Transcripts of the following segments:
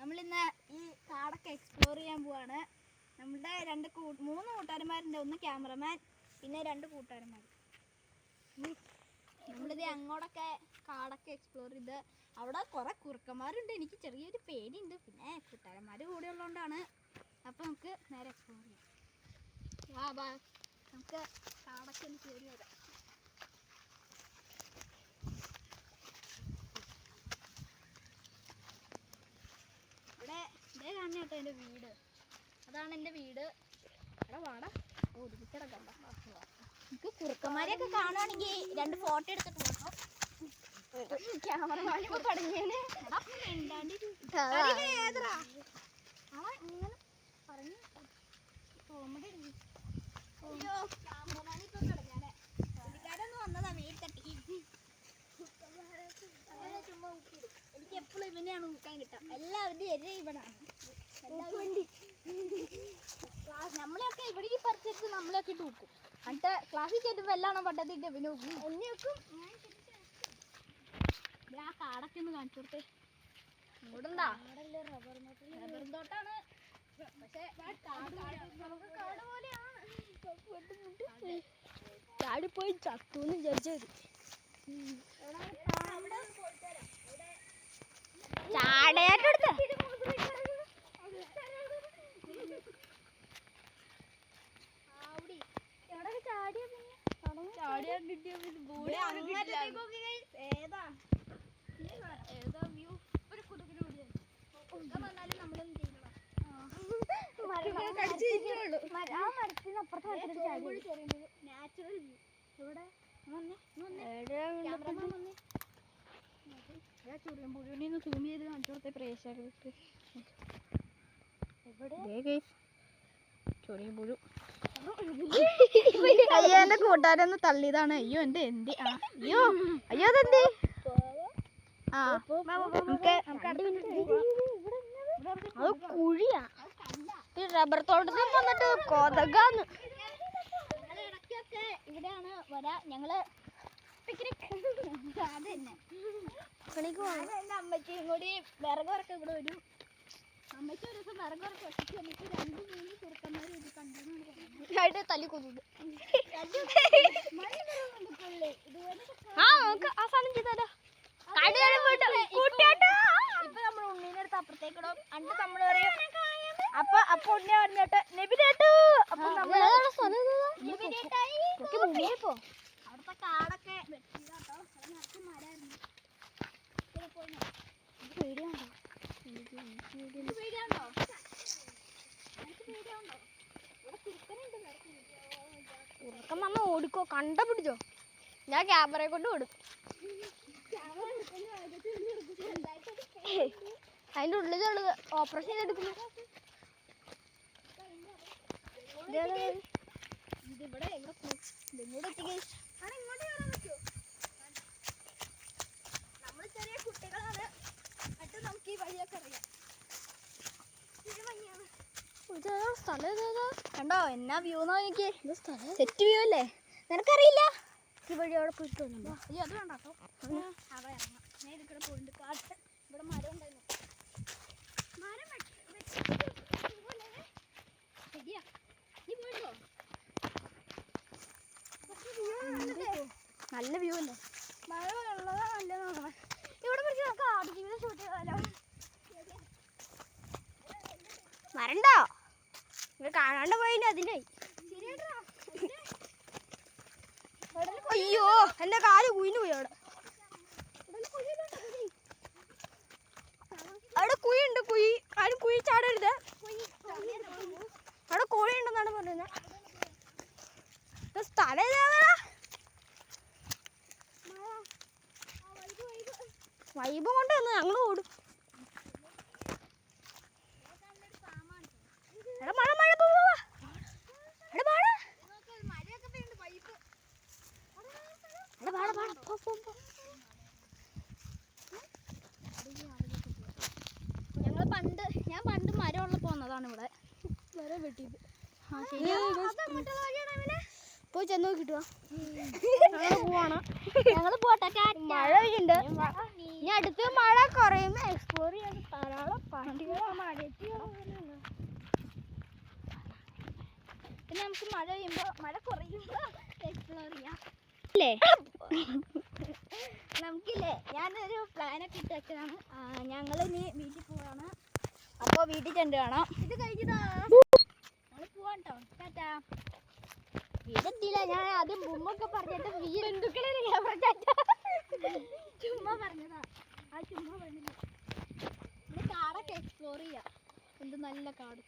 നമ്മളിന്ന് ഈ കാടൊക്കെ എക്സ്പ്ലോർ ചെയ്യാൻ പോവാണ്. നമ്മുടെ മൂന്ന് കൂട്ടുകാരന്മാരുണ്ട്. ഒന്ന് ക്യാമറമാൻ, പിന്നെ 2 കൂട്ടുകാരന്മാർ. നമ്മളിത് അങ്ങോട്ടൊക്കെ കാടൊക്കെ എക്സ്പ്ലോർ ചെയ്ത് അവിടെ കുറെ കുറുക്കന്മാരുണ്ട്. എനിക്ക് ചെറിയൊരു പേടിയുണ്ട്. പിന്നെ കൂട്ടുകാരന്മാർ കൂടെ ഉള്ളതുകൊണ്ടാണ്. അപ്പം നമുക്ക് നേരെ എക്സ്പ്ലോർ ചെയ്യാം. നമുക്ക് കാടൊക്കെ ഒന്ന് കയറി വരാം. ഇവിടെ ഇതേ കാണുന്ന കേട്ടോ എൻ്റെ വീട്. അതാണ് എൻ്റെ വീട്. ഇവിടെ വാടാ ഒതുക്കിടക്കാം. നമുക്ക് കുറുക്കന്മാരെയൊക്കെ കാണുവാണെങ്കിൽ 2 ഫോട്ടോ എടുത്തിട്ട് പോകണം. ക്യാമറമാനിപ്പോ പടങ്ങിയാണ് ഇങ്ങനെ പറഞ്ഞു കോമഡി ക്യാമറമാനിപ്പോ പടങ്ങാനെ പുള്ളിക്കാരൊന്നും വന്നതാ വെയിൽ തട്ടി. ചുമ്മാ ഊക്കിയിടും. എനിക്ക് എപ്പോഴും ഇവനെയാണ് ഊക്കാൻ കിട്ടാം. എല്ലാവരുടെയും എര ഇവിടാണ്. നമ്മളെയൊക്കെ ഇവിടെ ഈ പരിസരത്ത് നമ്മളെയൊക്കെ ഇട്ട് ഊക്കും. എന്നിട്ട് ക്ലാസ്സിൽ ചെല്ലുമ്പോൾ എല്ലാണോ പട്ടത്തിട്ട് ഇവന് ഊക്കും. എന്നെ വെക്കും. ആ കാടൊക്കെ ഒന്ന് കാണിച്ചു കൊടുത്തേ. ഇങ്ങോട്ടുണ്ടാ റബ്ബർ തോട്ടാണ്. പക്ഷെ നമുക്ക് കാട് പോലെയാണ്. ചാടിപ്പോയി ചത്തൂന്ന് വിചാരിച്ചത്. ചാടയാട്ടെടുത്ത ചുറിയമ്പുഴീന്ന് സൂം ചെയ്ത് കാണിച്ചു കൊടുത്ത പ്രേക്ഷകർക്ക്. ചൊറിയമ്പുഴു അയ്യോ എന്റെ കൂട്ടുകാരൊന്ന് തള്ളിയതാണ്. അയ്യോ എന്റെ എന്തി അയ്യോ അയ്യോ അതെന്തി അത് കുഴിയാ. ഈ റബ്ബർ തോട്ടത്തിൽ വന്നിട്ട് കൊതകാന്ന്. ഇവിടെയാണ് വരാ. ഞങ്ങള് അമ്മച്ചിയും കൂടി വിറകുറക്കെ ഇവിടെ വരും. അമ്മയ്ക്ക് ഒരു ദിവസം വിറകുറക്കെ ഒട്ടിച്ച് വന്നിട്ട് 2-3 കുറുക്കന്മാർ ഇത് കണ്ടെന്നാണ് തല്ലി കൊതുക്. ഇപ്പൊ നമ്മൾ ഉണ്ണീനെ അടുത്ത് അപ്പുറത്തേക്ക് ഇടും. അണ്ട് നമ്മൾ പറയും അപ്പൊ ഉണ്ണി പറഞ്ഞിട്ട് നെബിനേട്ടു. അപ്പൊ അവിടുത്തെ കാടൊക്കെ വെട്ടിയതാട്ടോ. അത് നിറച്ച് മരമായിരുന്നു. ഉറക്കം വന്ന് ഓടിക്കോ. കണ്ട പിടിച്ചോ. ഞാൻ ക്യാമറയെ കൊണ്ട് ഓടും. അതിന്റെ ഉള്ളിലുള്ളത് ഓപ്പറേഷൻ ചെയ്തെടുക്കുന്നു. ഇതിവിടെ ഇങ്ങോട്ട് എത്തിക്കേ. നമ്മള് ചെറിയ കുട്ടികളാണ്. എന്നിട്ട് നമുക്ക് ഈ വഴിയൊക്കെ അറിയാം. കണ്ടോ എന്നാ വ്യൂ നോക്കിയേ. സെറ്റ് വ്യൂ അല്ലേ? നിനക്കറിയില്ല ഈ വഴി അവിടെ പോയിട്ട് അയ്യോ അത് വേണ്ടോ. അവിടെ ഇറങ്ങാം. ഞാൻ ഇതിവിടെ പോയിട്ടുണ്ട്. കാട്ട് ഇവിടെ മരം ഉണ്ടായിരുന്നു. മരം ശരിയാ. നീ പോയിട്ടോ. നല്ല വ്യൂ അല്ലേ? മഴ ഉള്ളതാ നല്ലതാണ്. ഇവിടെ പിടിച്ച് നമുക്ക് ആടുജീവിതം ഷൂട്ട് ചെയ്താലോ. മരണ്ടോ? നിങ്ങൾ കാണാണ്ട് പോയില്ലേ അതിനായി. അയ്യോ എന്റെ കാല് കുയിന് പോയി. അവിടെ കുഴിയുണ്ട്. ആരും കുഴി ചാടരുത്. അവിടെ കോഴി ഉണ്ടെന്നാണ് പറയുന്നത്. സ്ഥലം ഏതാ? വൈബ് കൊണ്ട് വന്ന് ഞങ്ങൾ ഓടും. മഴ പോവാ. ഞാൻ പണ്ട് മരം ഉള്ളപ്പോ വന്നതാണ് ഇവിടെ. മരം വെട്ടിയത് പോയി ചെന്ന് നോക്കിട്ടുവാ. പോവാണ്. ഞങ്ങള് പോട്ടെ. മഴ പെയ്യുന്നുണ്ട്. ഇനി അടുത്ത് മഴ കുറയുമ്പോ എക്സ്പ്ലോർ ചെയ്യാൻ ധാരാളം പിന്നെ നമുക്ക് മഴ പെയ്യുമ്പോൾ മഴ കുറയുമ്പോൾ എക്സ്പ്ലോർ ചെയ്യാം അല്ലേ? നമുക്കില്ലേ ഞാനൊരു പ്ലാനൊക്കെ ഇട്ട് വെച്ചതാണ്. ഞങ്ങൾ ഇനി വീട്ടിൽ പോവാണ്. അപ്പോൾ വീട്ടിൽ ചെന്ന് കാണാം. ഇത് കഴിഞ്ഞതാ ഞങ്ങൾ പോവാൻ കേട്ടോ. ടാറ്റാ. വീടെത്തിയില്ല. ഞാൻ ആദ്യം ബുമ്മൊക്കെ പറഞ്ഞിട്ട് ബന്ധുക്കളെ ചുമ്മാ പറഞ്ഞതാ. ആ ചുമ്മാ പറഞ്ഞില്ല. പിന്നെ കാടൊക്കെ എക്സ്പ്ലോർ ചെയ്യാം. എന്ത് നല്ല കാട്.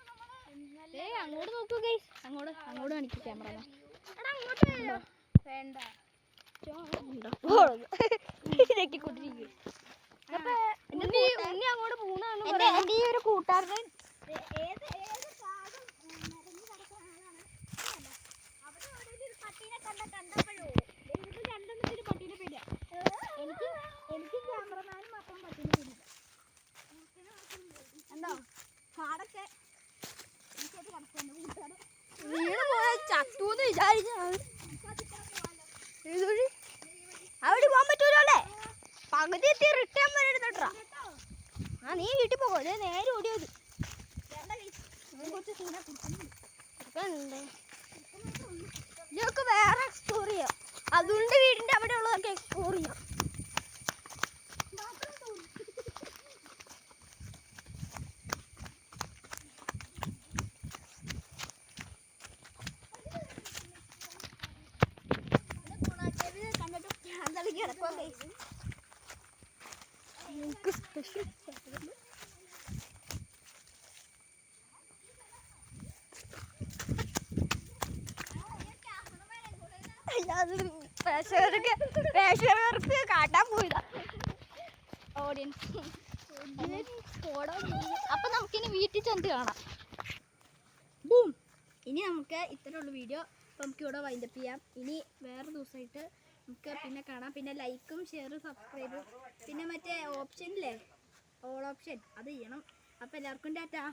അങ്ങോട്ട് നോക്കൂ ഗൈസ്. അങ്ങോട്ട് കാണിക്കും ക്യാമറ. അങ്ങോട്ട് വേണ്ട. എന്റെ ഈ ഒരു കൂട്ടുകാരൻ എനിക്ക് ക്യാമറമാനും മാത്രം പട്ടീനെ പേടില്ല. എന്തോ കാടൊക്കെ വീണ് പോയ ചത്തൂന്ന് വിചാരിച്ചാണ്. അവിടെ പോകാൻ പറ്റൂലേ? പകുതി എത്തി റിട്ടേൺ വരെടുത്തോ. ആ നീ വീട്ടിൽ പോകോ? നേരെ ഓടിയത്. ഇതൊക്കെ വേറെ എക്സ്പ്ലോർ ചെയ്യാം. അതുകൊണ്ട് വീടിന്റെ അവിടെ ഉള്ളതൊക്കെ എക്സ്പ്ലോർ ചെയ്യാം. പ്രേക്ഷകർക്ക് കാട്ടാൻ പോയതാ ഓഡിയൻസ്. അപ്പൊ നമുക്കിനി വീട്ടിൽ ചെന്ന് കാണാം. ബൂം. ഇനി നമുക്ക് ഇത്രയുള്ള വീഡിയോ. അപ്പം നമുക്ക് ഇവിടെ വൈൻഡപ്പ് ചെയ്യാം. ഇനി വേറെ ദിവസമായിട്ട് നമുക്ക് പിന്നെ കാണാം. പിന്നെ ലൈക്കും ഷെയറും സബ്സ്ക്രൈബും പിന്നെ മറ്റേ ഓപ്ഷനില്ലേ ഓൾ ഓപ്ഷൻ അത് ചെയ്യണം. അപ്പം എല്ലാവർക്കും ടാറ്റാ.